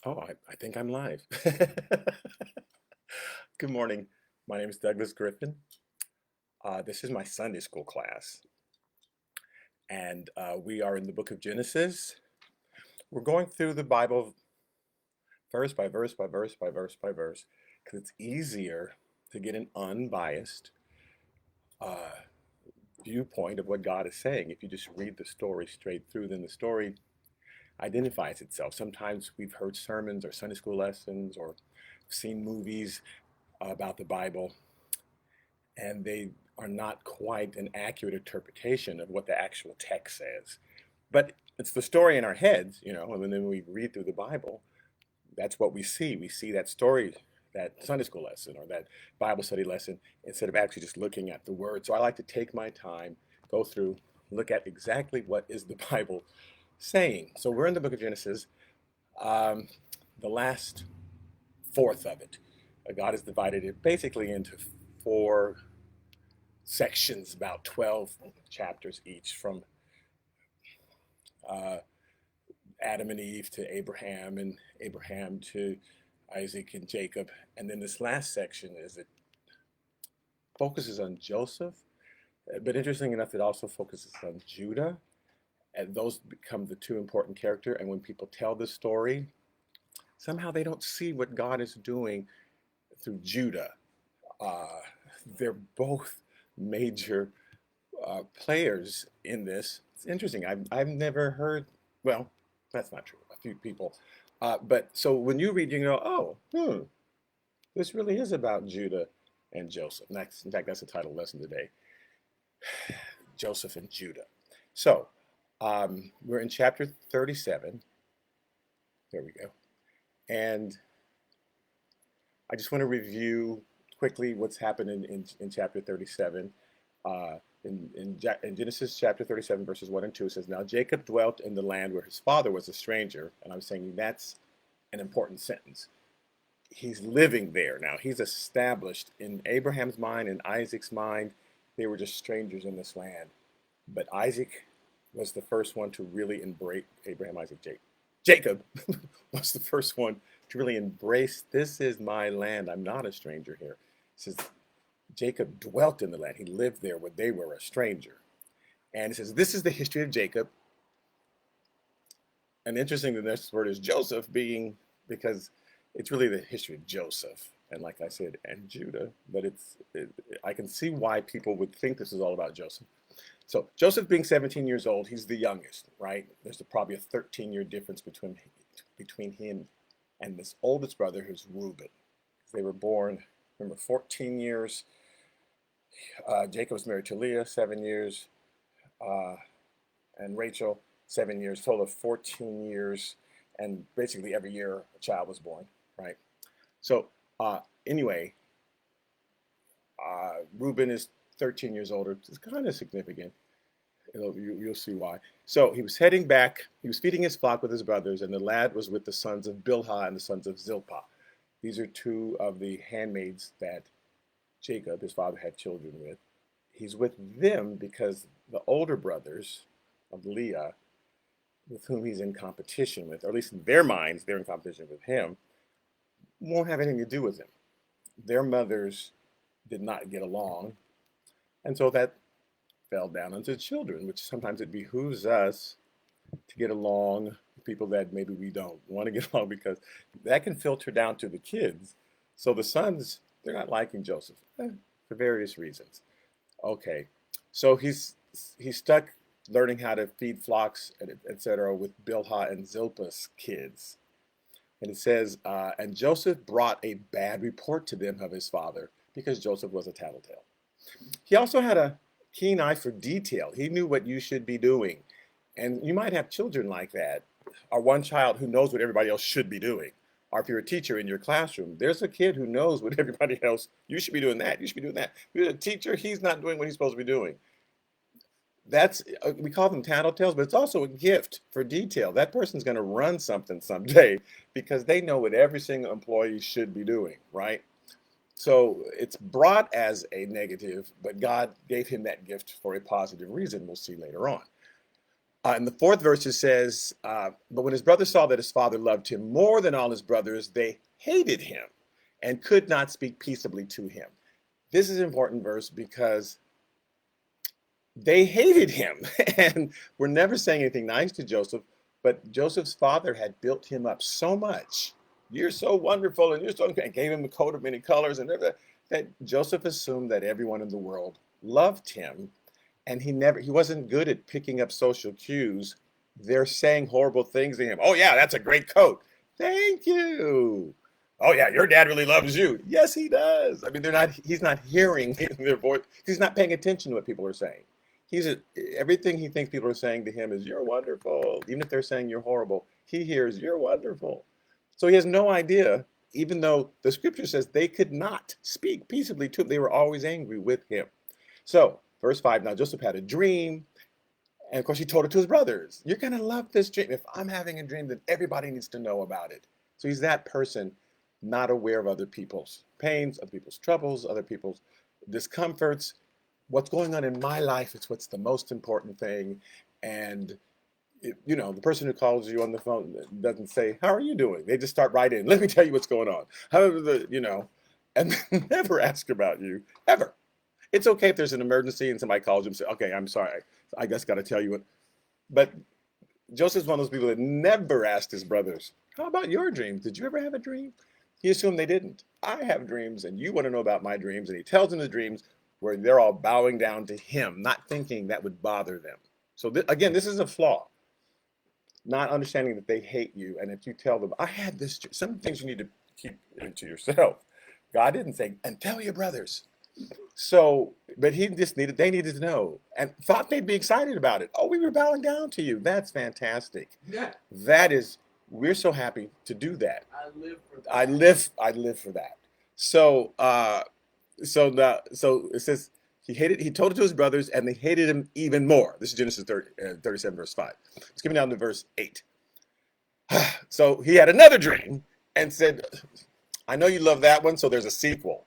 Oh, I think I'm live. Good morning. My name is Douglas Griffin. This is my Sunday school class, and we are in the book of Genesis. We're going through the Bible verse by verse by verse by verse by verse because it's easier to get an unbiased uh, viewpoint of what God is saying if you just read the story straight through. Then the story identifies itself. Sometimes we've heard sermons or Sunday school lessons or seen movies about the Bible, and they are not quite an accurate interpretation of what the actual text says. But it's the story in our heads, and then we read through the Bible. That's what we see. We see that story, that Sunday school lesson or that Bible study lesson, instead of actually just looking at the word. So I like to take my time, go through, look at exactly what is the Bible saying. So we're in the book of Genesis, um, the last fourth of it. God has divided it basically into four sections, about 12 chapters each, from uh, Adam and Eve to Abraham, and Abraham to Isaac and Jacob. And then this last section is it focuses on Joseph, but interesting enough, it also focuses on Judah. And those become the two important characters. And when people tell the story, somehow they don't see what God is doing through Judah. Uh, they're both major players in this. It's interesting. I've never heard. Well, that's not true. A few people, but so when you read, you go, oh, this really is about Judah and Joseph. That's, in fact, that's the title lesson today. Joseph and Judah. So we're in chapter 37. There we go. And I just want to review quickly what's happened in chapter 37. Uh, in Genesis chapter 37, verses 1 and 2, it says, Now Jacob dwelt in the land where his father was a stranger. And I'm saying that's an important sentence. He's living there now. He's established in Abraham's mind and Isaac's mind. They were just strangers in this land. But Isaac was the first one to really embrace Abraham, Isaac, Jacob. Jacob was the first one to really embrace, this is my land. I'm not a stranger here. It says Jacob dwelt in the land. He lived there where they were a stranger. And it says, this is the history of Jacob. And interesting, the next word is Joseph, being because it's really the history of Joseph. And like I said, and Judah, but I can see why people would think this is all about Joseph. So Joseph being 17 years old, he's the youngest, right? There's probably a 13-year difference between him and this oldest brother, who's Reuben. They were born, remember, 14 years. Jacob was married to Leah, 7 years, uh, and Rachel, 7 years, total of 14 years. And basically every year a child was born, right? So anyway, Reuben is 13 years older. It's kind of significant. You'll see why. So he was heading back. He was feeding his flock with his brothers, and the lad was with the sons of Bilhah and the sons of Zilpah. These are two of the handmaids that Jacob, his father, had children with. He's with them because the older brothers of Leah, with whom he's in competition with, or at least in their minds, they're in competition with him, won't have anything to do with him. Their mothers did not get along, and so that fell down onto children, which sometimes it behooves us to get along with people that maybe we don't want to get along, because that can filter down to the kids. So the sons, they're not liking Joseph for various reasons. Okay, so he's stuck learning how to feed flocks, etc., with Bilhah and Zilpah's kids. And it says, and Joseph brought a bad report to them of his father because Joseph was a tattletale. He also had a keen eye for detail. He knew what you should be doing. And you might have children like that, or one child who knows what everybody else should be doing. Or if you're a teacher in your classroom, there's a kid who knows what everybody else, you should be doing that, you should be doing that. If you're a teacher, he's not doing what he's supposed to be doing. That's we call them tattletales, but it's also a gift for detail. That person's going to run something someday because they know what every single employee should be doing, right? So it's brought as a negative, but God gave him that gift for a positive reason. We'll see later on. In the fourth verse, it says, but when his brothers saw that his father loved him more than all his brothers, they hated him and could not speak peaceably to him. This is an important verse because they hated him and were never saying anything nice to Joseph. But Joseph's father had built him up so much. You're so wonderful, and you're so, and gave him a coat of many colors, and everything, that Joseph assumed that everyone in the world loved him, and he wasn't good at picking up social cues. They're saying horrible things to him. Oh yeah, that's a great coat. Thank you. Oh yeah, your dad really loves you. Yes, he does. I mean, he's not hearing their voice. He's not paying attention to what people are saying. Everything he thinks people are saying to him is "You're wonderful," even if they're saying you're horrible. He hears "You're wonderful," so he has no idea. Even though the scripture says they could not speak peaceably to him, they were always angry with him. So, verse 5. Now Joseph had a dream, and of course he told it to his brothers. You're gonna love this dream. If I'm having a dream, then everybody needs to know about it. So he's that person, not aware of other people's pains, other people's troubles, other people's discomforts. What's going on in my life is what's the most important thing. And the person who calls you on the phone doesn't say, "How are you doing?" They just start right in. Let me tell you what's going on. And never ask about you ever. It's okay if there's an emergency and somebody calls you and say, "Okay, I'm sorry. I just got to tell you what." But Joseph's one of those people that never asked his brothers, "How about your dreams? Did you ever have a dream?" He assumed they didn't. I have dreams, and you want to know about my dreams. And he tells them the dreams where they're all bowing down to him, not thinking that would bother them. So again, this is a flaw. Not understanding that they hate you, and if you tell them, "I had this," some things you need to keep to yourself. God didn't say, "And tell your brothers." So, but they needed to know and thought they'd be excited about it. "Oh, we were bowing down to you." That's fantastic. Yeah, That is, we're so happy to do that. I live for that. I live for that. So, so it says he told it to his brothers, and they hated him even more. This is Genesis 37, verse 5. Let's get down to verse 8. So he had another dream and said, "I know you love that one, so there's a sequel."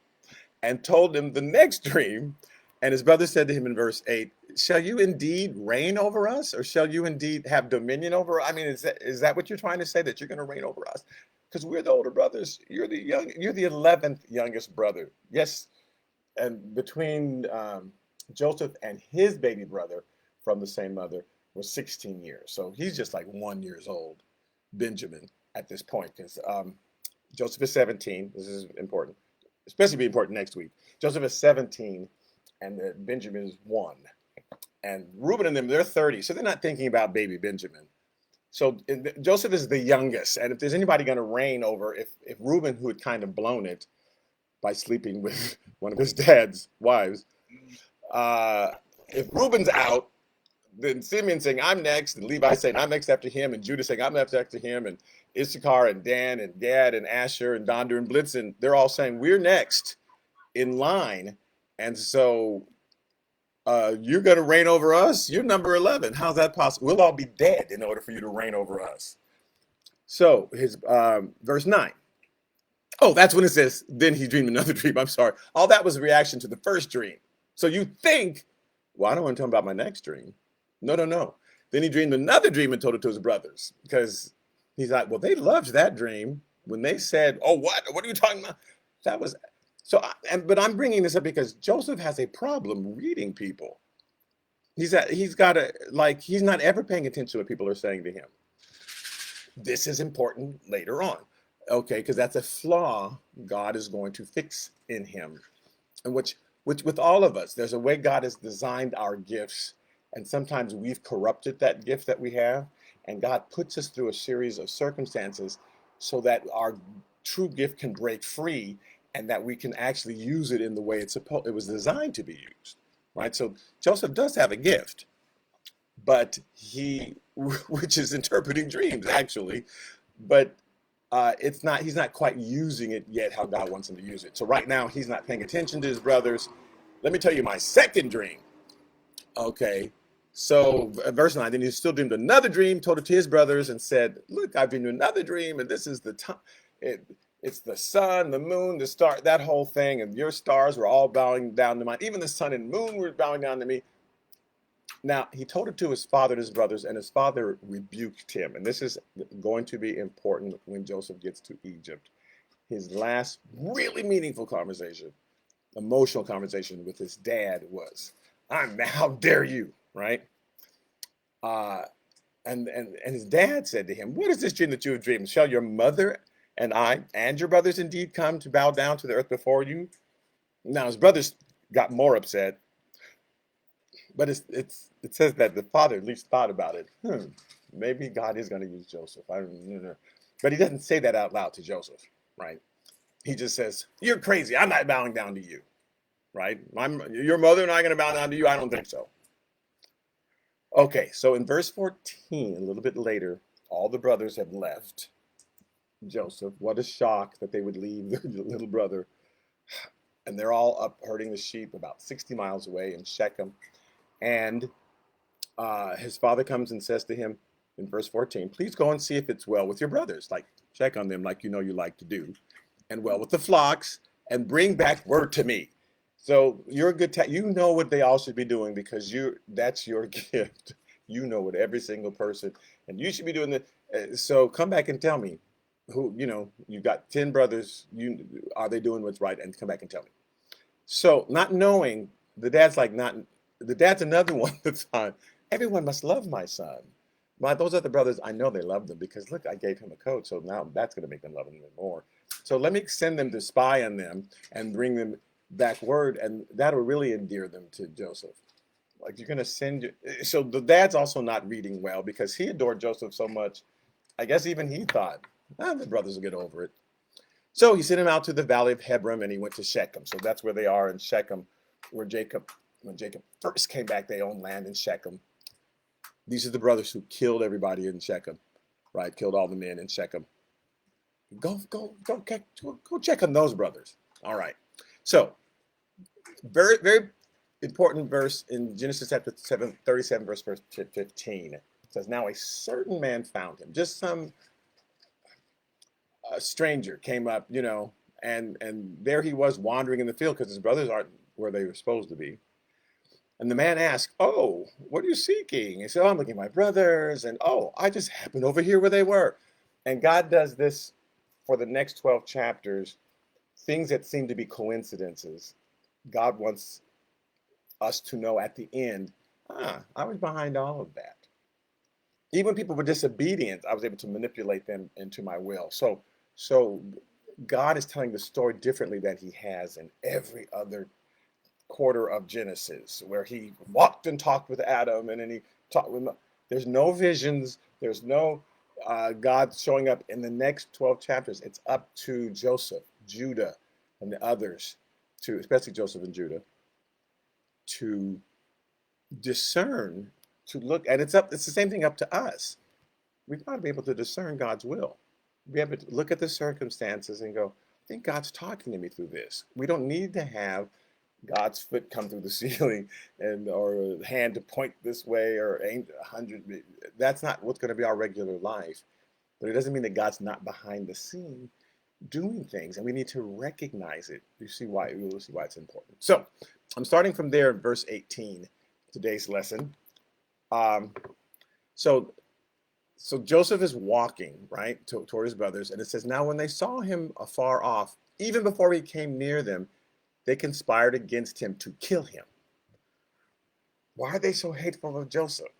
And told him the next dream. And his brother said to him in verse 8, "Shall you indeed reign over us? Or shall you indeed have dominion over us?" I mean, is that what you're trying to say, that you're going to reign over us? Because we're the older brothers. You're the 11th youngest brother. Yes, and between Joseph and his baby brother from the same mother was 16 years. So he's just like 1 year old, Benjamin, at this point, because Joseph is 17. This is important, especially be important next week. Joseph is 17, and Benjamin is 1. And Reuben and them, they're 30. So they're not thinking about baby Benjamin. So Joseph is the youngest. And if there's anybody going to reign over, if Reuben, who had kind of blown it by sleeping with one of his dad's wives, if Reuben's out, then Simeon saying, "I'm next," and Levi saying, "I'm next after him," and Judah saying, "I'm next after him," and Issachar and Dan and Gad and Asher and Donder and Blitzen, they're all saying, "We're next in line." And so you're going to reign over us? You're number 11. How's that possible? We'll all be dead in order for you to reign over us. So his verse 9. Oh, that's when it says, then he dreamed another dream. I'm sorry. All that was a reaction to the first dream. So you think, well, I don't want to tell him about my next dream. No, no, no. Then he dreamed another dream and told it to his brothers, because he's like, well, they loved that dream when they said, "Oh, what? What are you talking about?" That was so. But I'm bringing this up because Joseph has a problem reading people. He's got a, like, he's not ever paying attention to what people are saying to him. This is important later on, okay? Because that's a flaw God is going to fix in him, and which with all of us, there's a way God has designed our gifts, and sometimes we've corrupted that gift that we have, and God puts us through a series of circumstances so that our true gift can break free, and that we can actually use it in the way it was designed to be used, right? So Joseph does have a gift, but which is interpreting dreams actually, but he's not quite using it yet how God wants him to use it. So right now he's not paying attention to his brothers. Let me tell you my second dream. Okay, so verse 9, then he still dreamed another dream, told it to his brothers, and said, "Look, I've dreamed another dream, and this is the time. It's the sun, the moon, the star, that whole thing, and your stars were all bowing down to mine. Even the sun and moon were bowing down to me." Now, he told it to his father and his brothers, and his father rebuked him. And this is going to be important when Joseph gets to Egypt. His last really meaningful conversation, emotional conversation with his dad was, how dare you, right? Uh, and his dad said to him, "What is this dream that you have dreamed? Shall your mother and I and your brothers indeed come to bow down to the earth before you?" Now his brothers got more upset, but it says that the father at least thought about it. Maybe God is going to use Joseph. I don't know. But he doesn't say that out loud to Joseph, right? He just says, "You're crazy. I'm not bowing down to you." Right? Your mother and I are going to bow down to you? I don't think so. Okay, so in verse 14, a little bit later, all the brothers have left Joseph. What a shock that they would leave their little brother. And they're all up herding the sheep about 60 miles away in Shechem. And his father comes and says to him in verse 14, "Please go and see if it's well with your brothers." Like, check on them like you know you like to do. "And well with the flocks, and bring back word to me." So you're a good you know what they all should be doing because that's your gift. You know what every single person, and you should be doing that. So come back and tell me who, you got 10 brothers, are they doing what's right? And come back and tell me. So not knowing, the dad's another one that's on. Everyone must love my son. Those other brothers, I know they love them because look, I gave him a coat, so now that's going to make them love him even more. So let me send them to spy on them and bring them back word, and that'll really endear them to Joseph. Like you're going to send you. So the dad's also not reading well because he adored Joseph so much. I guess even he thought, the brothers will get over it. So he sent him out to the valley of Hebron, and he went to Shechem. So that's where they are in Shechem, when Jacob first came back, they owned land in Shechem. These are the brothers who killed everybody in Shechem, right? Killed all the men in Shechem. Go check on those brothers. All right. So very, very important verse in Genesis chapter 37, verse 15. It says, "Now a certain man found him." Just some stranger came up, and there he was wandering in the field because his brothers aren't where they were supposed to be. And the man asked, "Oh, what are you seeking?" He said, "Oh, I'm looking at my brothers, and I just happened over here where they were." And God does this for the next 12 chapters. Things that seem to be coincidences, God wants us to know at the end, I was behind all of that. Even when people were disobedient, I was able to manipulate them into my will. So God is telling the story differently than he has in every other quarter of Genesis, where he walked and talked with Adam, and then he talked with. There's no visions. There's no God showing up in the next 12 chapters. It's up to Joseph, Judah, and the others, especially Joseph and Judah, to discern, to look, and it's the same thing up to us. We've got to be able to discern God's will. We have to look at the circumstances and go, I think God's talking to me through this. We don't need to have God's foot come through the ceiling or hand to point this way or aim 100. That's not what's going to be our regular life. But it doesn't mean that God's not behind the scene doing things, and we need to recognize it. We'll see why it's important. So I'm starting from there in verse 18, today's lesson. So Joseph is walking, right, toward his brothers, and it says, "Now when they saw him afar off, even before he came near them, they conspired against him to kill him." Why are they so hateful of Joseph?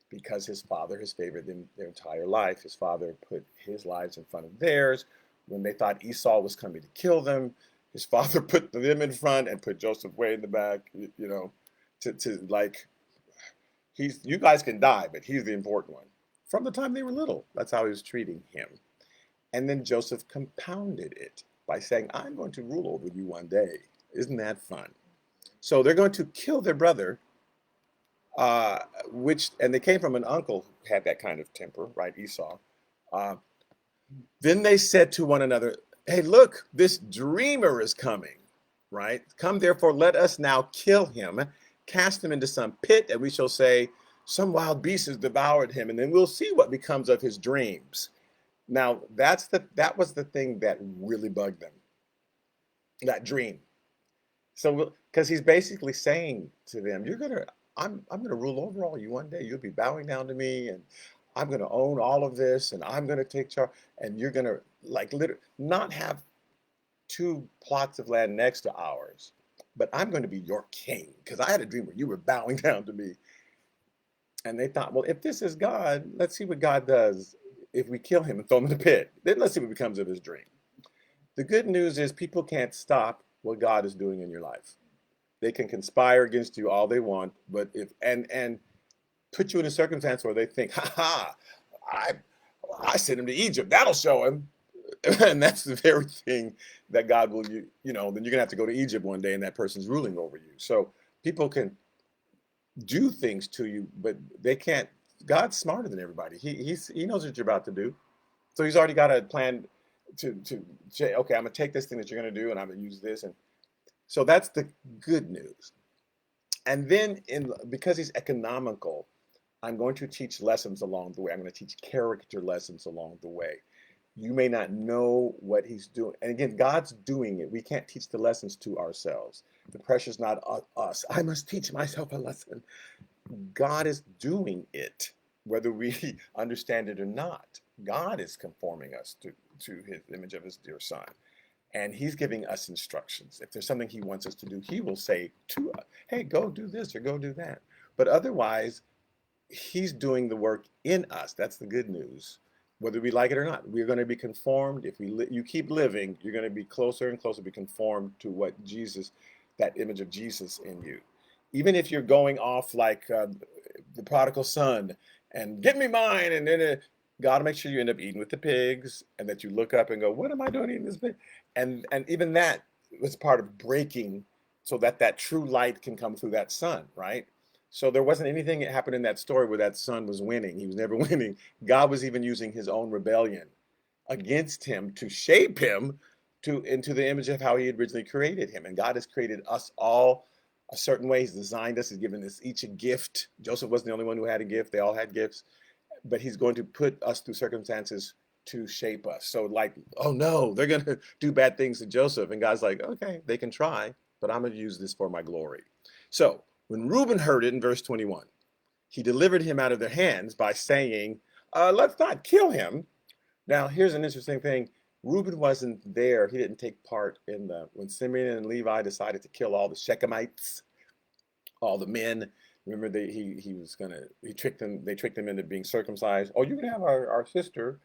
Because his father has favored them their entire life. His father put his lives in front of theirs. When they thought Esau was coming to kill them, his father put them in front and put Joseph way in the back, you guys can die, but he's the important one. From the time they were little, that's how he was treating him. And then Joseph compounded it by saying, "I'm going to rule over you one day." Isn't that fun? So they're going to kill their brother, and they came from an uncle who had that kind of temper, right, Esau. Then they said to one another, "Hey, look, this dreamer is coming, right? Come, therefore, let us now kill him, cast him into some pit, and we shall say, some wild beast has devoured him, and then we'll see what becomes of his dreams." Now, that was the thing that really bugged them, that dream. So, because he's basically saying to them, I'm going to rule over all you one day. You'll be bowing down to me, and I'm going to own all of this, and I'm going to take charge, and you're going to like literally not have two plots of land next to ours, but I'm going to be your king because I had a dream where you were bowing down to me. And they thought, well, if this is God, let's see what God does if we kill him and throw him in the pit. Then let's see what becomes of his dream. The good news is people can't stop what God is doing in your life. They can conspire against you all they want, but if and put you in a circumstance where they think, ha ha, I I sent him to Egypt. That'll show him. And that's the very thing that God will, then you're gonna have to go to Egypt one day and that person's ruling over you. So people can do things to you, but they can't. God's smarter than everybody. He knows what you're about to do. So he's already got a plan to say, okay, I'm gonna take this thing that you're gonna do and I'm gonna use this. And so that's the good news. And then because he's economical, I'm going to teach lessons along the way. I'm going to teach character lessons along the way. You may not know what he's doing. And again, God's doing it. We can't teach the lessons to ourselves. The pressure's not on us. I must teach myself a lesson. God is doing it, whether we understand it or not. God is conforming us to his image of his dear son. And he's giving us instructions. If there's something he wants us to do, he will say to us, hey, go do this or go do that. But otherwise, he's doing the work in us. That's the good news. Whether we like it or not, we're going to be conformed. If you keep living, you're going to be closer and closer to be conformed to what Jesus, that image of Jesus in you. Even if you're going off like the prodigal son and give me mine, and then God will make sure you end up eating with the pigs, and that you look up and go, what am I doing eating this pig? And even that was part of breaking so that that true light can come through that son, right? So there wasn't anything that happened in that story where that son was winning. He was never winning. God was even using his own rebellion against him to shape him into the image of how he had originally created him. And God has created us all a certain way. He's designed us. He's given us each a gift. Joseph wasn't the only one who had a gift. They all had gifts. But he's going to put us through circumstances to shape us. So like, oh no, they're going to do bad things to Joseph. And God's like, okay, they can try, but I'm going to use this for my glory. So when Reuben heard it in verse 21, he delivered him out of their hands by saying, let's not kill him. Now, here's an interesting thing. Reuben wasn't there. He didn't take part in when Simeon and Levi decided to kill all the Shechemites, all the men. Remember, he tricked them. They tricked them into being circumcised. Oh, you can have our sister,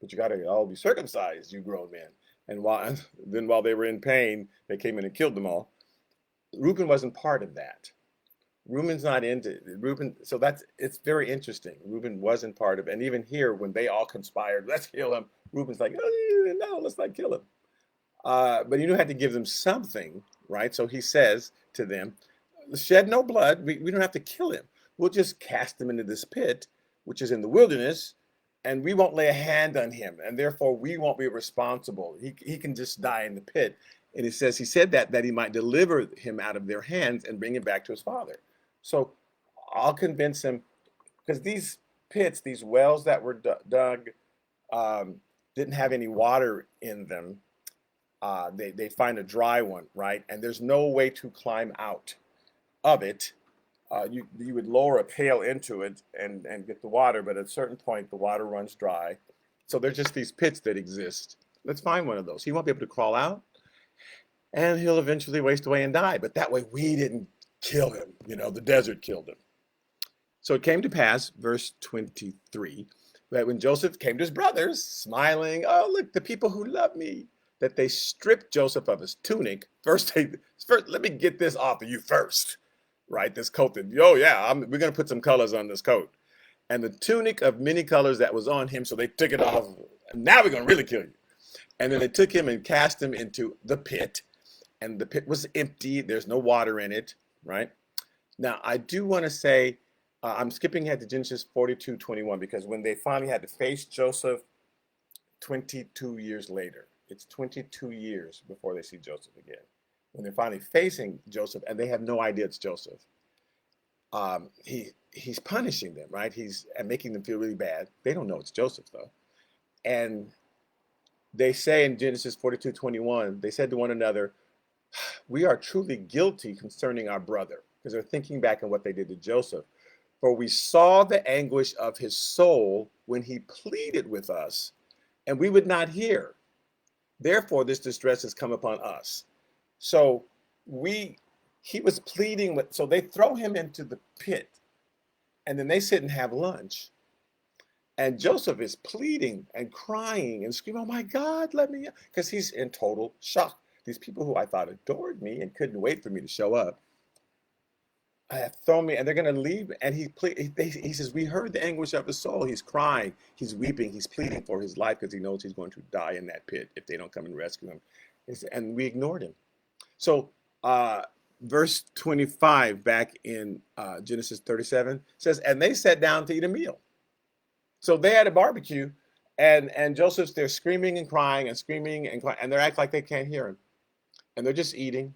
but you got to all be circumcised, you grown men. And while they were in pain, they came in and killed them all. Reuben wasn't part of that. Reuben's not into Reuben, so it's very interesting. Reuben wasn't part of, and even here when they all conspired, let's kill him. Reuben's like, oh, no, let's not kill him. But you had to give them something, right? So he says to them, shed no blood. We don't have to kill him. We'll just cast him into this pit, which is in the wilderness, and we won't lay a hand on him, and therefore we won't be responsible. He can just die in the pit. And he said that he might deliver him out of their hands and bring him back to his father. So I'll convince him, because these pits, these wells that were dug, didn't have any water in them. They find a dry one, right? And there's no way to climb out of it. You would lower a pail into it and get the water, but at a certain point the water runs dry. So there's just these pits that exist. Let's find one of those. He won't be able to crawl out, and he'll eventually waste away and die. But that way we didn't kill him. The desert killed him. So it came to pass, verse 23, that when Joseph came to his brothers, smiling, oh, look, the people who love me, that they stripped Joseph of his tunic. First, let me get this off of you first, right? This coat we're going to put some colors on this coat. And the tunic of many colors that was on him, so they took it off. Now we're going to really kill you. And then they took him and cast him into the pit. And the pit was empty. There's no water in it, right? Now, I do want to say, I'm skipping ahead to Genesis 42:21, because when they finally had to face Joseph 22 years later, it's 22 years before they see Joseph again. When they're finally facing Joseph and they have no idea it's Joseph, he's punishing them, right? And making them feel really bad. They don't know it's Joseph, though. And they say in Genesis 42:21, they said to one another, we are truly guilty concerning our brother. because they're thinking back on what they did to Joseph. For we saw the anguish of his soul when he pleaded with us, and we would not hear. Therefore, this distress has come upon us. So he was pleading with, so they throw him into the pit, and then they sit and have lunch. And Joseph is pleading and crying and screaming, "Oh my God, let me," because he's in total shock. These people who I thought adored me and couldn't wait for me to show up have thrown me, and they're going to leave. And he says, "We heard the anguish of his soul." He's crying, he's weeping, he's pleading for his life because he knows he's going to die in that pit if they don't come and rescue him. And we ignored him. So, verse 25 back in Genesis 37 says, "And they sat down to eat a meal." So they had a barbecue, and Joseph's there screaming and crying and screaming and crying, and they act like they can't hear him, and they're just eating.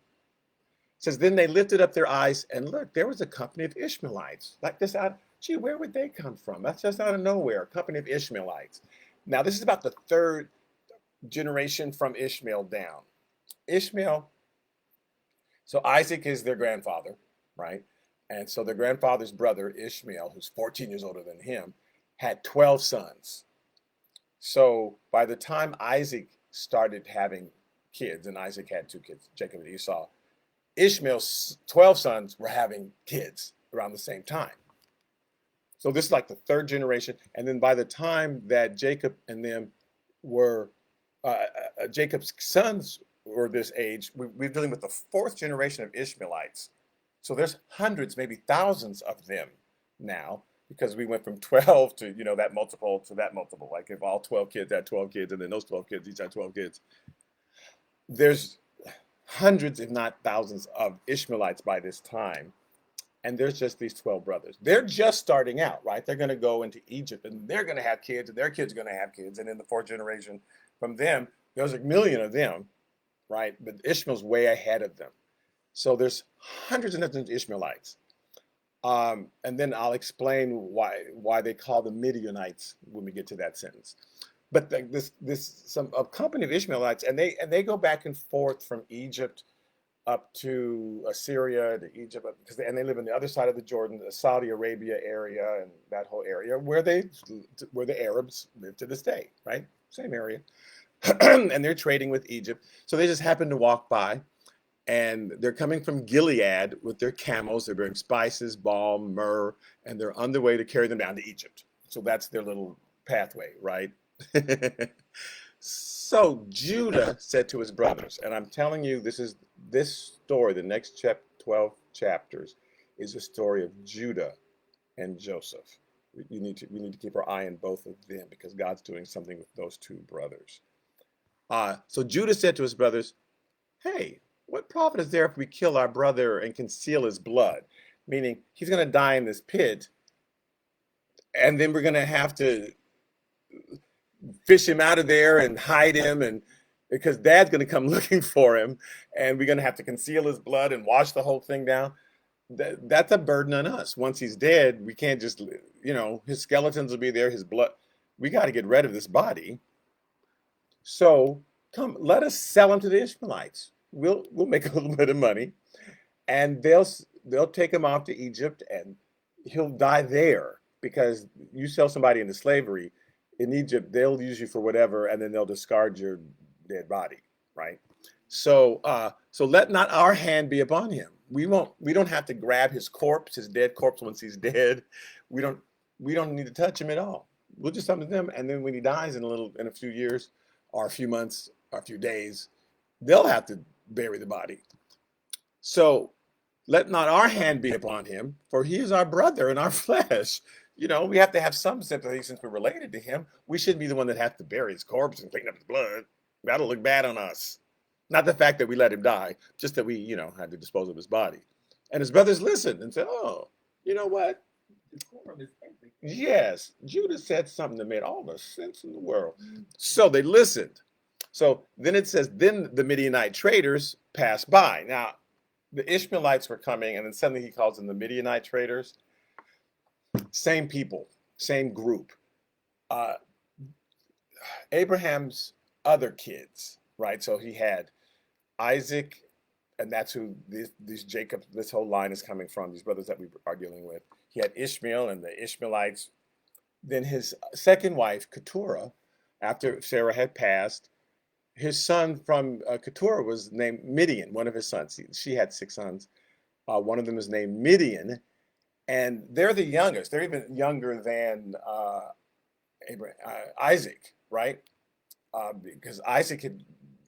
It says, then they lifted up their eyes, and look, there was a company of Ishmaelites. Like this out, gee, where would they come from? That's just out of nowhere, a company of Ishmaelites. Now, this is about the third generation from Ishmael down. Ishmael, so Isaac is their grandfather, right? And so their grandfather's brother, Ishmael, who's 14 years older than him, had 12 sons. So by the time Isaac started having kids, and Isaac had two kids, Jacob and Esau, Ishmael's 12 sons were having kids around the same time. So this is like the third generation. And then by the time that Jacob and them were, Jacob's sons were this age, we're dealing with the fourth generation of Ishmaelites. So there's hundreds, maybe thousands of them now, because we went from 12 to, that multiple to that multiple. Like if all 12 kids had 12 kids, and then those 12 kids each had 12 kids. There's hundreds, if not thousands, of Ishmaelites by this time. And there's just these 12 brothers. They're just starting out, right? They're going to go into Egypt, and they're going to have kids, and their kids are going to have kids. And in the fourth generation from them, there's a million of them, right? But Ishmael's way ahead of them. So there's hundreds and hundreds of Ishmaelites. And then I'll explain why they call them Midianites when we get to that sentence. But a company of Ishmaelites, and they go back and forth from Egypt up to Assyria to Egypt, and they live on the other side of the Jordan, the Saudi Arabia area, and that whole area where the Arabs live to this day, right? Same area, and they're trading with Egypt. So they just happen to walk by. And they're coming from Gilead with their camels. They're bearing spices, balm, myrrh, and they're on their way to carry them down to Egypt. So that's their little pathway, right? So Judah said to his brothers, and I'm telling you, this story, the next 12 chapters, is a story of Judah and Joseph. We need to keep our eye on both of them because God's doing something with those two brothers. So Judah said to his brothers, "Hey, what profit is there if we kill our brother and conceal his blood?" Meaning he's going to die in this pit, and then we're going to have to fish him out of there and hide him, and because Dad's going to come looking for him, and we're going to have to conceal his blood and wash the whole thing down. That's a burden on us. Once he's dead, we can't just, his skeletons will be there, his blood. We got to get rid of this body. So come, let us sell him to the Ishmaelites. We'll make a little bit of money, and they'll take him off to Egypt, and he'll die there because you sell somebody into slavery in Egypt, they'll use you for whatever, and then they'll discard your dead body, right? So let not our hand be upon him. We don't have to grab his corpse, his dead corpse once he's dead. We don't need to touch him at all. We'll just come to them, and then when he dies in a few years, or a few months, or a few days, they'll have to bury the body. So let not our hand be upon him, for he is our brother in our flesh. We have to have some sympathy since we're related to him. We shouldn't be the one that has to bury his corpse and clean up his blood. That'll look bad on us. Not the fact that we let him die, just that we, had to dispose of his body. And his brothers listened and said, "Oh, you know what? Yes, Judah said something that made all the sense in the world." So they listened. So then it says, then the Midianite traders passed by. Now, the Ishmaelites were coming, and then suddenly he calls them the Midianite traders. Same people, same group. Abraham's other kids, right? So he had Isaac, and that's who these Jacob, this whole line is coming from, these brothers that we are dealing with. He had Ishmael and the Ishmaelites. Then his second wife, Keturah, after Sarah had passed, his son from Keturah was named Midian, one of his sons. She had six sons. One of them is named Midian, and they're the youngest. They're even younger than Isaac, right? Because Isaac had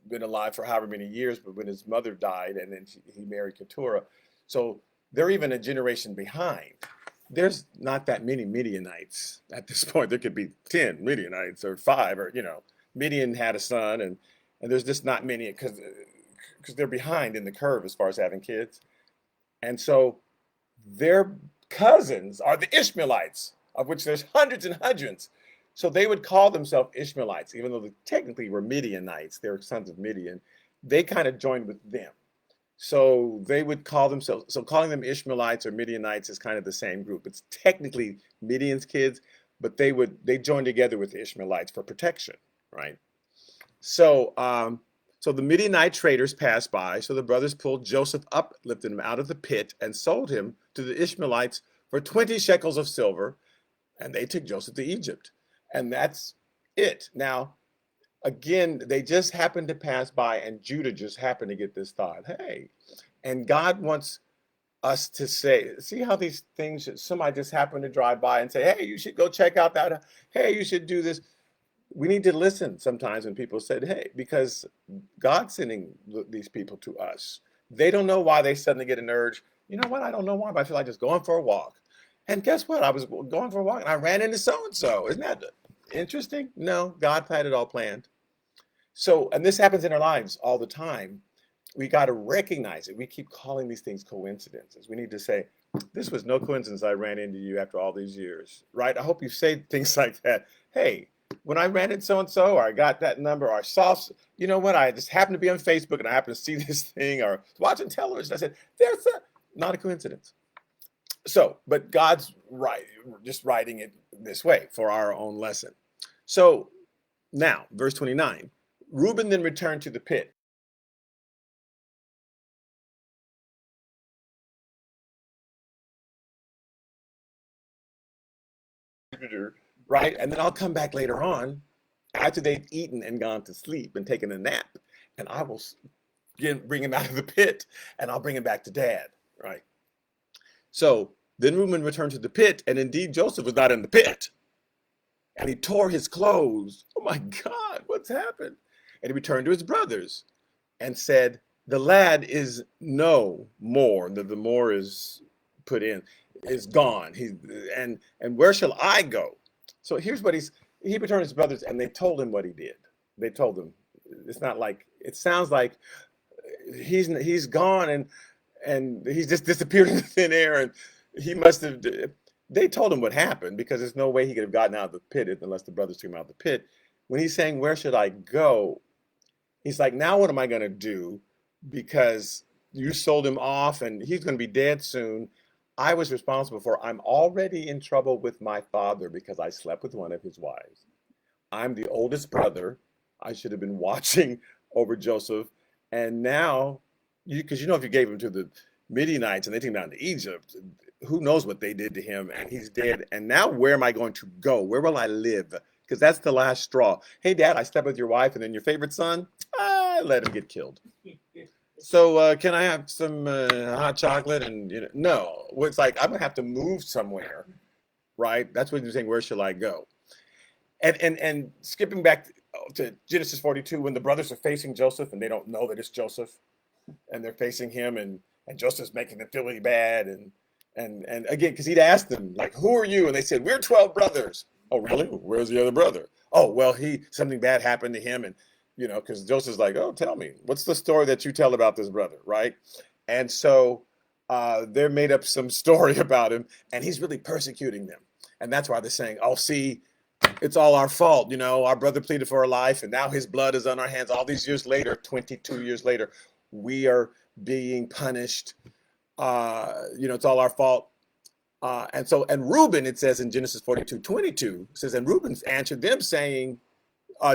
been alive for however many years, but when his mother died, and then he married Keturah, so they're even a generation behind. There's not that many Midianites at this point. There could be 10 Midianites or 5, or Midian had a son, and there's just not many because they're behind in the curve as far as having kids. And so their cousins are the Ishmaelites, of which there's hundreds and hundreds. So they would call themselves Ishmaelites, even though they technically were Midianites. They were sons of Midian. They kind of joined with them. So they would call themselves, so calling them Ishmaelites or Midianites is kind of the same group. It's technically Midian's kids, but they joined together with the Ishmaelites for protection, right? So so the Midianite traders passed by. So the brothers pulled Joseph up, lifted him out of the pit, and sold him to the Ishmaelites for 20 shekels of silver. And they took Joseph to Egypt. And that's it. Now, again, they just happened to pass by, and Judah just happened to get this thought. Hey, and God wants us to say, see how these things, somebody just happened to drive by and say, hey, you should go check out that. Hey, you should do this. We need to listen sometimes when people said, hey, because God's sending these people to us. They don't know why they suddenly get an urge. You know what? I don't know why, but I feel like just going for a walk. And guess what? I was going for a walk and I ran into so-and-so. Isn't that interesting? No, God had it all planned. So, and this happens in our lives all the time. We got to recognize it. We keep calling these things coincidences. We need to say, this was no coincidence I ran into you after all these years, right? I hope you say things like that. Hey, when I ran into so-and-so, or I got that number, or I saw, you know what, I just happened to be on Facebook and I happened to see this thing, or watching television. I said, not a coincidence. So, but God's right, just writing it this way for our own lesson. So now, verse 29, Reuben then returned to the pit. Right? And then I'll come back later on after they've eaten and gone to sleep and taken a nap, and I will bring him out of the pit, and I'll bring him back to dad, right? So then Reuben returned to the pit, and indeed Joseph was not in the pit. And he tore his clothes. Oh my God, what's happened? And he returned to his brothers and said, the lad is no more. The more is put in, is gone. And where shall I go? So here's what he returned to his brothers, and they told him what he did. They told him. It's not like, it sounds like he's gone and he's just disappeared in thin air, and he must have. They told him what happened, because there's no way he could have gotten out of the pit unless the brothers took him out of the pit. When he's saying, where should I go? He's like, now what am I going to do? Because you sold him off and he's going to be dead soon. I was responsible for, I'm already in trouble with my father because I slept with one of his wives. I'm the oldest brother. I should have been watching over Joseph. And now, because if you gave him to the Midianites and they took him down to Egypt, who knows what they did to him, and he's dead. And now where am I going to go? Where will I live? Because that's the last straw. Hey, Dad, I slept with your wife, and then your favorite son, I let him get killed. So can I have some hot chocolate? And no, it's like I'm gonna have to move somewhere, right? That's what you're saying. Where shall I go? And skipping back to Genesis 42, when the brothers are facing Joseph and they don't know that it's Joseph, and they're facing him, and Joseph's making them feel really bad, and again, because he'd asked them, like, who are you? And they said, we're 12 brothers. Oh, really? Where's the other brother? Oh, well, something bad happened to him, and because Joseph's like, oh, tell me, what's the story that you tell about this brother, right? And so they made up some story about him, and he's really persecuting them. And that's why they're saying, oh, see, it's all our fault. Our brother pleaded for our life, and now his blood is on our hands. All these years later, 22 years later, we are being punished. It's all our fault. And Reuben, it says in Genesis 42:22, says, and Reuben answered them saying,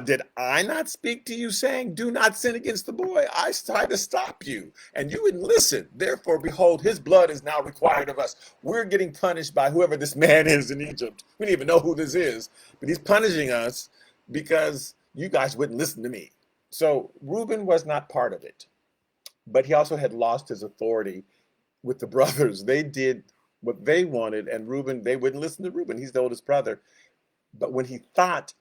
Did I not speak to you, saying, do not sin against the boy? I tried to stop you, and you wouldn't listen. Therefore, behold, his blood is now required of us. We're getting punished by whoever this man is in Egypt. We don't even know who this is, but he's punishing us because you guys wouldn't listen to me. So Reuben was not part of it, but he also had lost his authority with the brothers. They did what they wanted, and Reuben, they wouldn't listen to Reuben. He's the oldest brother. But when he thought,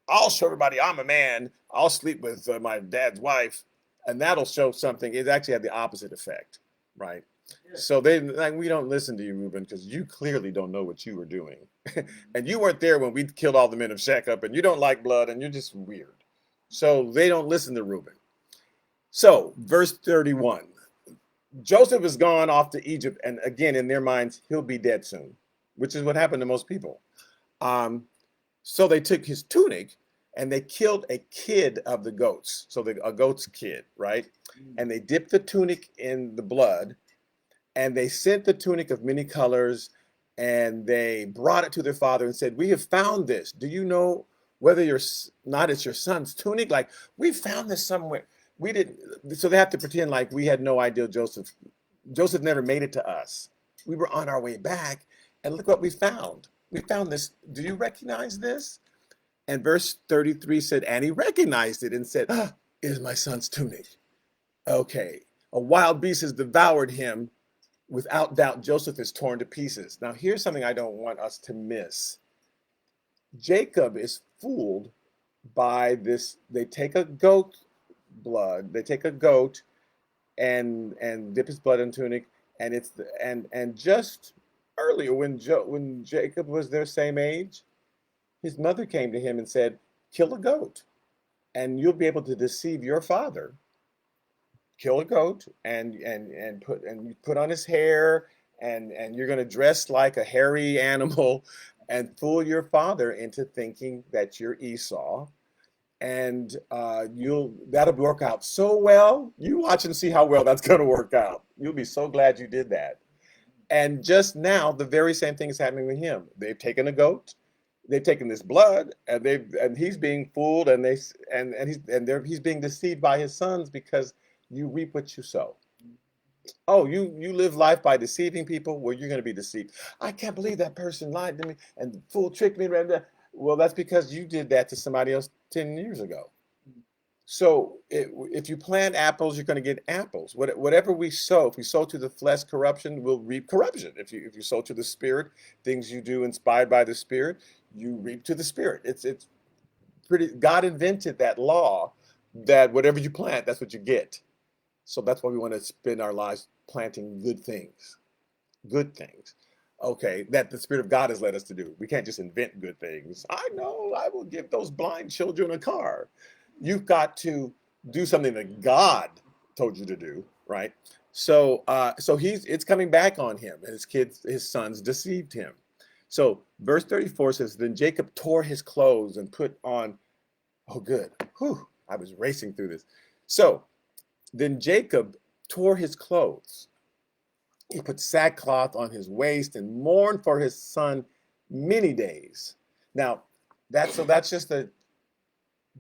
I'll show everybody I'm a man, I'll sleep with my dad's wife, and that'll show something, it actually had the opposite effect, right? Yeah. So they like, we don't listen to you, Reuben, because you clearly don't know what you were doing. And you weren't there when we killed all the men of Shechem, and you don't like blood, and you're just weird. So they don't listen to Reuben. So, verse 31. Joseph has gone off to Egypt, and again, in their minds, he'll be dead soon, which is what happened to most people. So they took his tunic and they killed a kid of the goats. So a goat's kid, right? And they dipped the tunic in the blood, and they sent the tunic of many colors, and they brought it to their father and said, we have found this. Do you know whether it's your son's tunic? Like, we found this somewhere. We didn't. So they have to pretend like we had no idea Joseph never made it to us. We were on our way back, and look what we found. We found this. Do you recognize this? And verse 33 said, and he recognized it and said, it is my son's tunic. Okay. A wild beast has devoured him. Without doubt, Joseph is torn to pieces. Now, here's something I don't want us to miss. Jacob is fooled by this. They take a goat blood. They take a goat and dip his blood in tunic. And and just earlier when Jacob was their same age, his mother came to him and said, kill a goat and you'll be able to deceive your father. Kill a goat and put on his hair and you're going to dress like a hairy animal and fool your father into thinking that you're Esau. And that'll work out so well. You watch and see how well that's going to work out. You'll be so glad you did that. And just now, the very same thing is happening with him. They've taken a goat, they've taken this blood, and he's being fooled, and he's being deceived by his sons because you reap what you sow. Oh, you live life by deceiving people. Well, you're going to be deceived. I can't believe that person lied to me and tricked me. Well, that's because you did that to somebody else 10 years ago. So if you plant apples, you're going to get apples. Whatever we sow, if we sow to the flesh corruption, we'll reap corruption. If you sow to the spirit, things you do inspired by the spirit, you reap to the spirit. It's pretty. God invented that law that whatever you plant, that's what you get. So that's why we want to spend our lives planting good things. Good things. Okay, that the Spirit of God has led us to do. We can't just invent good things. I know I will give those blind children a car. You've got to do something that God told you to do, right? So it's coming back on him, and his sons deceived him. So verse 34 says, then Jacob tore his clothes and put on, oh good, whew, I was racing through this. So then Jacob tore his clothes. He put sackcloth on his waist and mourned for his son many days. Now, that's just a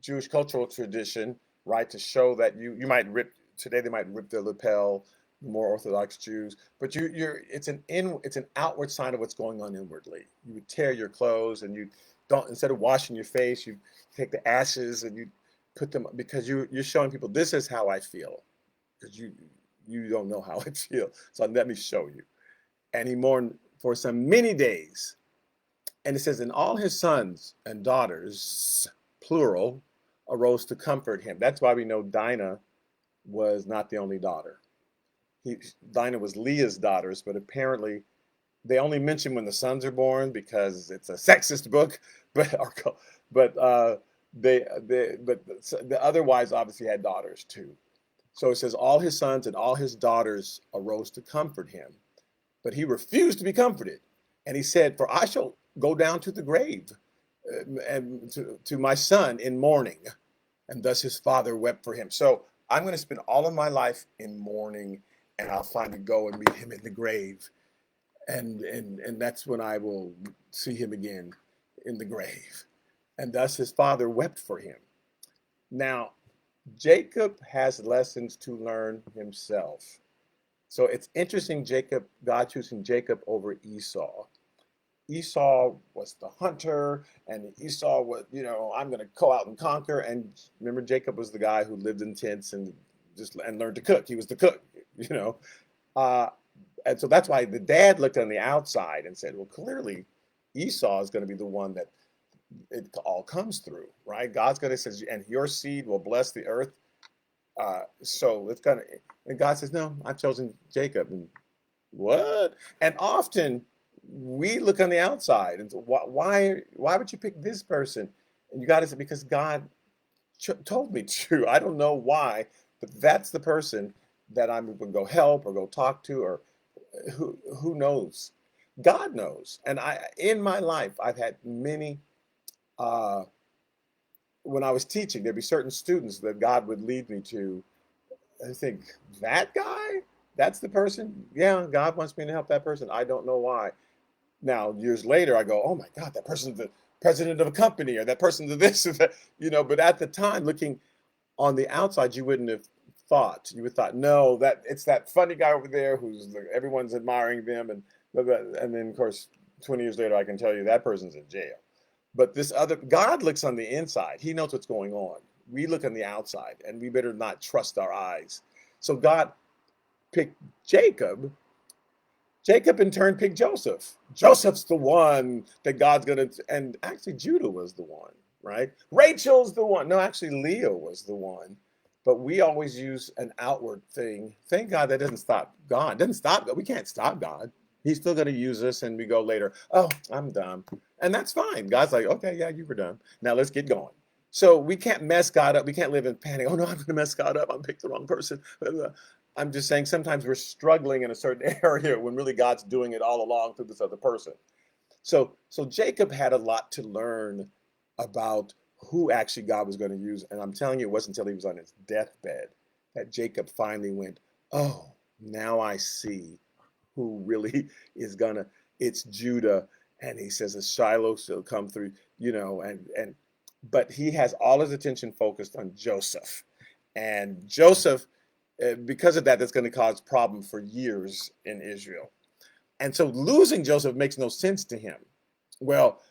Jewish cultural tradition, right? To show that you might rip, today they might rip their lapel, more Orthodox Jews, but it's an outward sign of what's going on inwardly. You would tear your clothes and you don't, instead of washing your face, you take the ashes and you put them, because you're showing people, this is how I feel, because you don't know how I feel. So let me show you. And he mourned for some many days. And it says, and all his sons and daughters, plural, arose to comfort him. That's why we know Dinah was not the only daughter. Dinah was Leah's daughters, but apparently they only mention when the sons are born because it's a sexist book. But the other wives obviously had daughters too. So it says all his sons and all his daughters arose to comfort him, but he refused to be comforted. And he said, for I shall go down to the grave and to my son in mourning. And thus his father wept for him. So I'm going to spend all of my life in mourning, and I'll finally go and meet him in the grave. And that's when I will see him again in the grave. And thus his father wept for him. Now, Jacob has lessons to learn himself. So it's interesting, God choosing Jacob over Esau. Esau was the hunter, and Esau was, I'm going to go out and conquer. And remember, Jacob was the guy who lived in tents and learned to cook. He was the cook, you know. Uh, and so that's why the dad looked on the outside and said, well, clearly Esau is going to be the one that it all comes through, right? God's going to say, and your seed will bless the earth. So it's going to, and God says, no, I've chosen Jacob. And what? And often we look on the outside and say, why would you pick this person? And you got to say, because God told me to. I don't know why, but that's the person that I'm going to go help or go talk to, or who knows? God knows. And in my life, I've had many. Uh, when I was teaching, there'd be certain students that God would lead me to. I think that guy, that's the person. Yeah, God wants me to help that person. I don't know why. Now, years later, I go, oh my God, that person's the president of a company, or that person's the this, or that, But at the time, looking on the outside, you wouldn't have thought. You would have thought, no, that it's that funny guy over there who's everyone's admiring them, and then of course, 20 years later, I can tell you that person's in jail. But this other God looks on the inside. He knows what's going on. We look on the outside, and we better not trust our eyes. So God picked Jacob. Jacob in turn picked Joseph. Joseph's the one that God's gonna, and actually Judah was the one, right? Rachel's the one. No, actually Leah was the one. But we always use an outward thing. Thank God that doesn't stop God. It doesn't stop God. We can't stop God. He's still going to use us, and we go later, oh, I'm done. And that's fine. God's like, okay, yeah, you were done. Now let's get going. So we can't mess God up. We can't live in panic. Oh no, I'm going to mess God up. I'm picked the wrong person. I'm just saying sometimes we're struggling in a certain area when really God's doing it all along through this other person. So Jacob had a lot to learn about who actually God was going to use. And I'm telling you, it wasn't until he was on his deathbed that Jacob finally went, oh, now I see who really is gonna, it's Judah. And he says, a Shiloh shall come through, but he has all his attention focused on Joseph. And Joseph, because of that, that's going to cause problem for years in Israel. And so losing Joseph makes no sense to him. Well,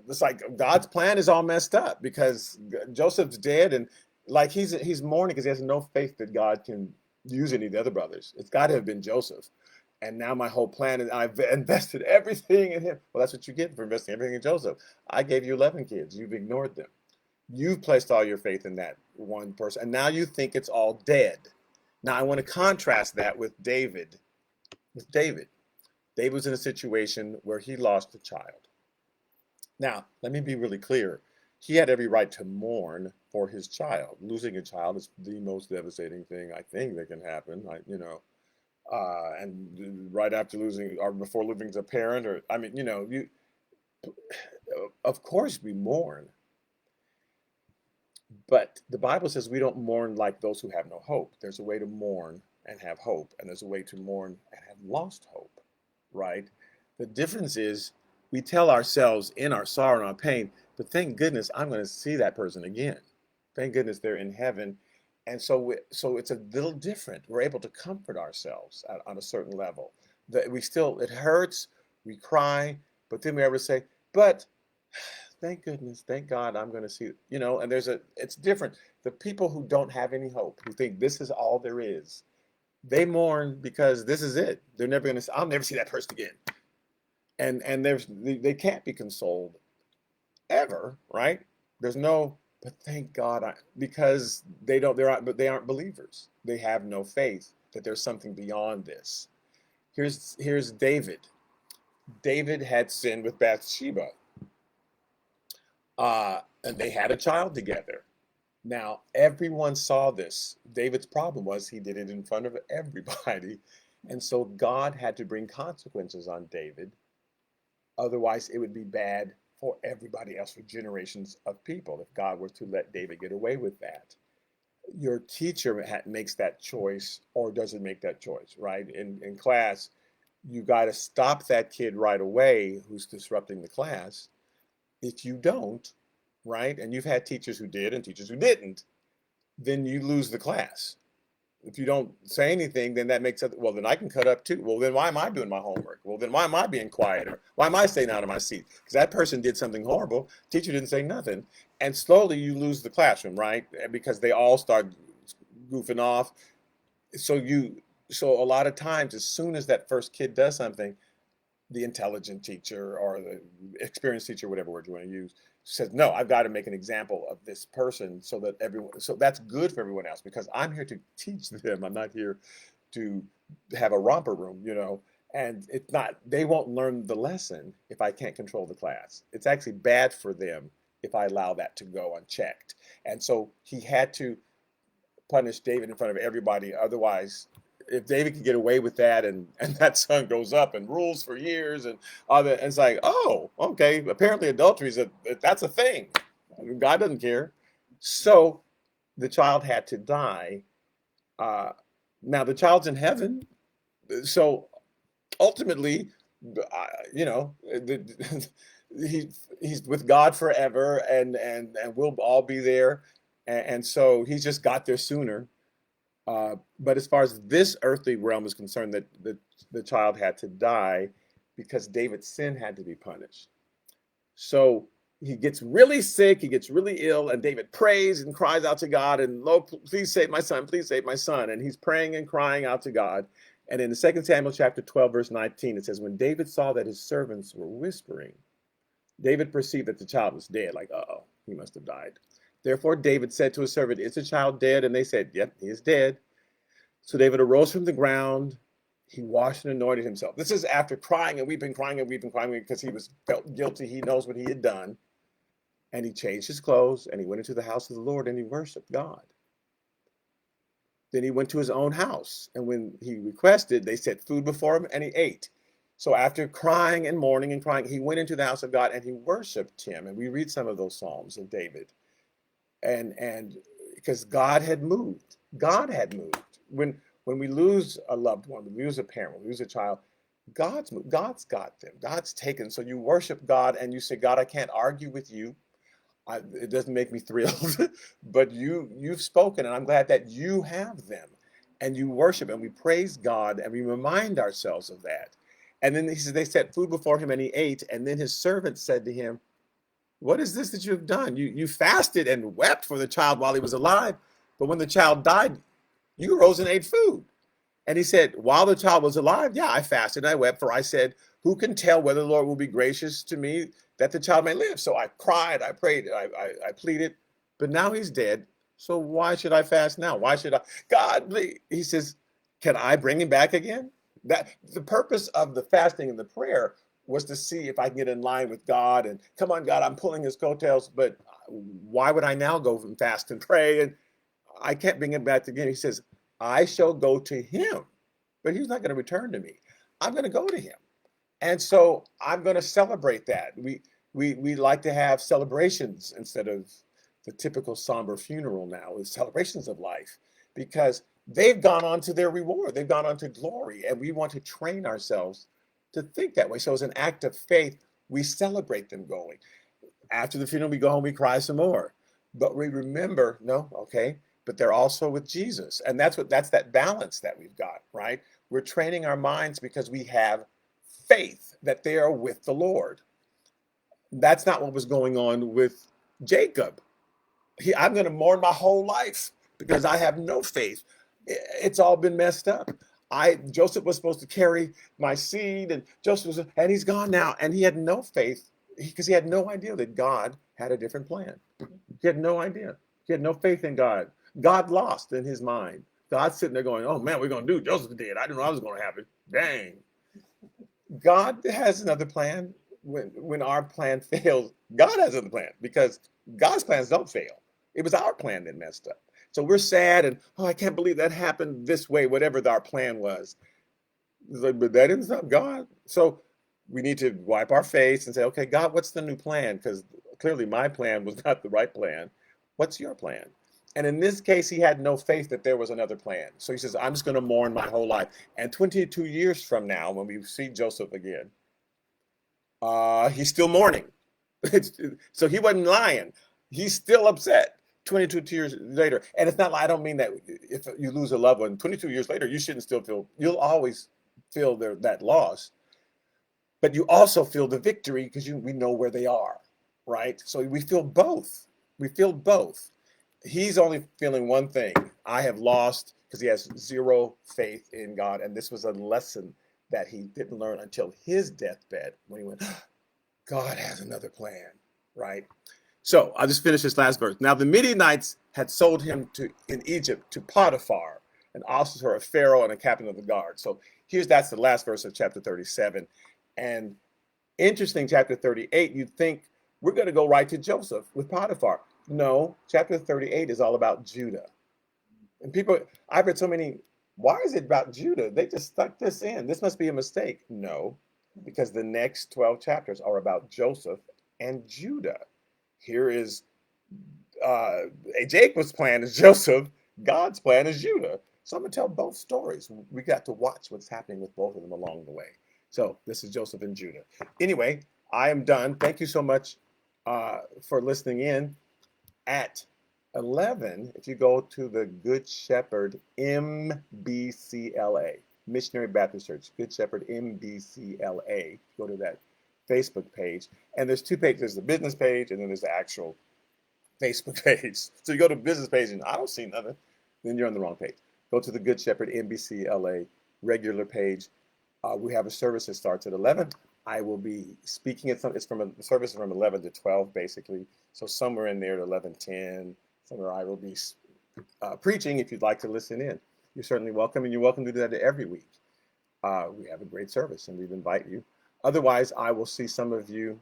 it's like God's plan is all messed up because Joseph's dead, and like he's mourning because he has no faith that God can use any of the other brothers. It's got to have been Joseph. And now my whole plan is I've invested everything in him. Well, that's what you get for investing everything in Joseph. I gave you 11 kids. You've ignored them. You've placed all your faith in that one person, and now you think it's all dead. Now I want to contrast that with David. With David. David was in a situation where he lost a child. Now, let me be really clear. He had every right to mourn for his child. Losing a child is the most devastating thing I think that can happen. And right after losing, or before losing a parent, or I mean, of course we mourn, but the Bible says we don't mourn like those who have no hope. There's a way to mourn and have hope, and there's a way to mourn and have lost hope, right? The difference is we tell ourselves in our sorrow and our pain, but thank goodness I'm going to see that person again. Thank goodness they're in heaven. And so it's a little different. We're able to comfort ourselves on a certain level. That it hurts, we cry, but then we ever say, but thank goodness, thank God I'm going to see, and it's different. The people who don't have any hope, who think this is all there is, they mourn because this is it. They're never going to, I'll never see that person again. And they can't be consoled ever, right? There's no, but thank God, because they aren't believers. They have no faith that there's something beyond this. Here's David. David had sinned with Bathsheba, and they had a child together. Now everyone saw this. David's problem was he did it in front of everybody, and so God had to bring consequences on David. Otherwise, it would be bad for everybody else, for generations of people, if God were to let David get away with that. Your teacher makes that choice or doesn't make that choice, right? In class, you got to stop that kid right away who's disrupting the class. If you don't, right, and you've had teachers who did and teachers who didn't, then you lose the class. If you don't say anything, then that makes it, well, then I can cut up too. Well, then why am I doing my homework? Well, then why am I being quieter? Why am I staying out of my seat? Because that person did something horrible. Teacher didn't say nothing. And slowly you lose the classroom, right? Because they all start goofing off. So so a lot of times, as soon as that first kid does something, the intelligent teacher or the experienced teacher, whatever word you want to use, says, no, I've got to make an example of this person so that everyone, so that's good for everyone else because I'm here to teach them. I'm not here to have a romper room, and it's not, they won't learn the lesson if I can't control the class. It's actually bad for them if I allow that to go unchecked. And so he had to punish David in front of everybody. Otherwise, if David could get away with that and that son goes up and rules for years and it's like, oh, okay, apparently adultery that's a thing. God doesn't care. So the child had to die. Now the child's in heaven. So ultimately, he's with God forever and we'll all be there. And so he's just got there sooner. But as far as this earthly realm is concerned, that the child had to die because David's sin had to be punished. So he gets really sick, he gets really ill, and David prays and cries out to God, and Lord, please save my son, please save my son. And he's praying and crying out to God. And in the 2 Samuel chapter 12, verse 19, it says, when David saw that his servants were whispering, David perceived that the child was dead, like, uh-oh, he must have died. Therefore, David said to his servant, is the child dead? And they said, yep, he is dead. So David arose from the ground. He washed and anointed himself. This is after crying and weeping because he felt guilty. He knows what he had done. And he changed his clothes and he went into the house of the Lord and he worshiped God. Then he went to his own house. And when he requested, they set food before him and he ate. So after crying and mourning and crying, he went into the house of God and he worshiped him. And we read some of those Psalms of David. And because God had moved. When we lose a loved one, we lose a parent, we lose a child, God's got them. God's taken. So you worship God and you say, God, I can't argue with you. It doesn't make me thrilled, but you've spoken, and I'm glad that you have them. And you worship and we praise God and we remind ourselves of that. And then he says they set food before him and he ate. And then his servant said to him, what is this that you have done? You fasted and wept for the child while he was alive, but when the child died, you arose and ate food. And he said, while the child was alive, yeah, I fasted and I wept, for I said, who can tell whether the Lord will be gracious to me that the child may live? So I cried, I prayed, I pleaded, but now he's dead. So why should I fast now? Why should I? God, please. He says, can I bring him back again? That the purpose of the fasting and the prayer was to see if I can get in line with God and come on, God, I'm pulling his coattails, but why would I now go and fast and pray? And I can't bring him back again. He says, I shall go to him, but he's not going to return to me. I'm going to go to him. And so I'm going to celebrate that. We like to have celebrations instead of the typical somber funeral now with celebrations of life because they've gone on to their reward. They've gone on to glory. And we want to train ourselves to think that way. So as an act of faith, we celebrate them going. After the funeral, we go home, we cry some more. But we remember, no, okay, but they're also with Jesus. And that's that balance that we've got, right? We're training our minds because we have faith that they are with the Lord. That's not what was going on with Jacob. I'm going to mourn my whole life because I have no faith. It's all been messed up. Joseph was supposed to carry my seed, and and he's gone now, and he had no faith because he had no idea that God had a different plan. He had no idea. He had no faith in God. God lost in his mind. God's sitting there going, "Oh man, we're gonna do Joseph did. I didn't know I was going to happen. Dang." God has another plan. When our plan fails, God has another plan because God's plans don't fail. It was our plan that messed up. So we're sad and, oh, I can't believe that happened this way, whatever our plan was. But that didn't stop God. So we need to wipe our face and say, okay, God, what's the new plan? Because clearly my plan was not the right plan. What's your plan? And in this case, he had no faith that there was another plan. So he says, I'm just going to mourn my whole life. And 22 years from now, when we see Joseph again, he's still mourning. So he wasn't lying. He's still upset. 22 years later. And it's not like, I don't mean that if you lose a loved one, 22 years later, you shouldn't still feel, you'll always feel that loss, but you also feel the victory because we know where they are, right? So we feel both. We feel both. He's only feeling one thing. I have lost because he has zero faith in God. And this was a lesson that he didn't learn until his deathbed when he went, God has another plan, right? So I'll just finish this last verse. Now the Midianites had sold him in Egypt to Potiphar, an officer of Pharaoh and a captain of the guard. So that's the last verse of chapter 37. And interesting, chapter 38, you'd think we're going to go right to Joseph with Potiphar. No, chapter 38 is all about Judah. And people, I've read so many, why is it about Judah? They just stuck this in. This must be a mistake. No, because the next 12 chapters are about Joseph and Judah. Here is Jacob's plan is Joseph, God's plan is Judah. So I'm going to tell both stories. We got to watch what's happening with both of them along the way. So this is Joseph and Judah. Anyway, I am done. Thank you so much for listening in. At 11, if you go to the Good Shepherd MBCLA, Missionary Baptist Church, Good Shepherd MBCLA, go to that Facebook page. And there's two pages. There's the business page, and then there's the actual Facebook page. So you go to the business page, and I don't see nothing. Then you're on the wrong page. Go to the Good Shepherd MBCLA regular page. We have a service that starts at 11. I will be speaking at some. It's from a service from 11 to 12, basically. So somewhere in there at 11:10, somewhere I will be preaching. If you'd like to listen in, you're certainly welcome, and you're welcome to do that every week. We have a great service, and we'd invite you. Otherwise, I will see some of you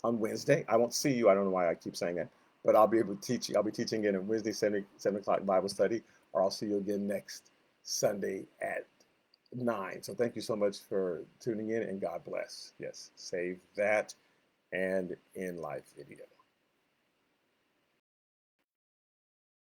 on Wednesday. I won't see you. I don't know why I keep saying that, but I'll be able to teach you. I'll be teaching again on Wednesday, 7 o'clock Bible study, or I'll see you again next Sunday at 9. So thank you so much for tuning in, and God bless. Yes, save that and in live video.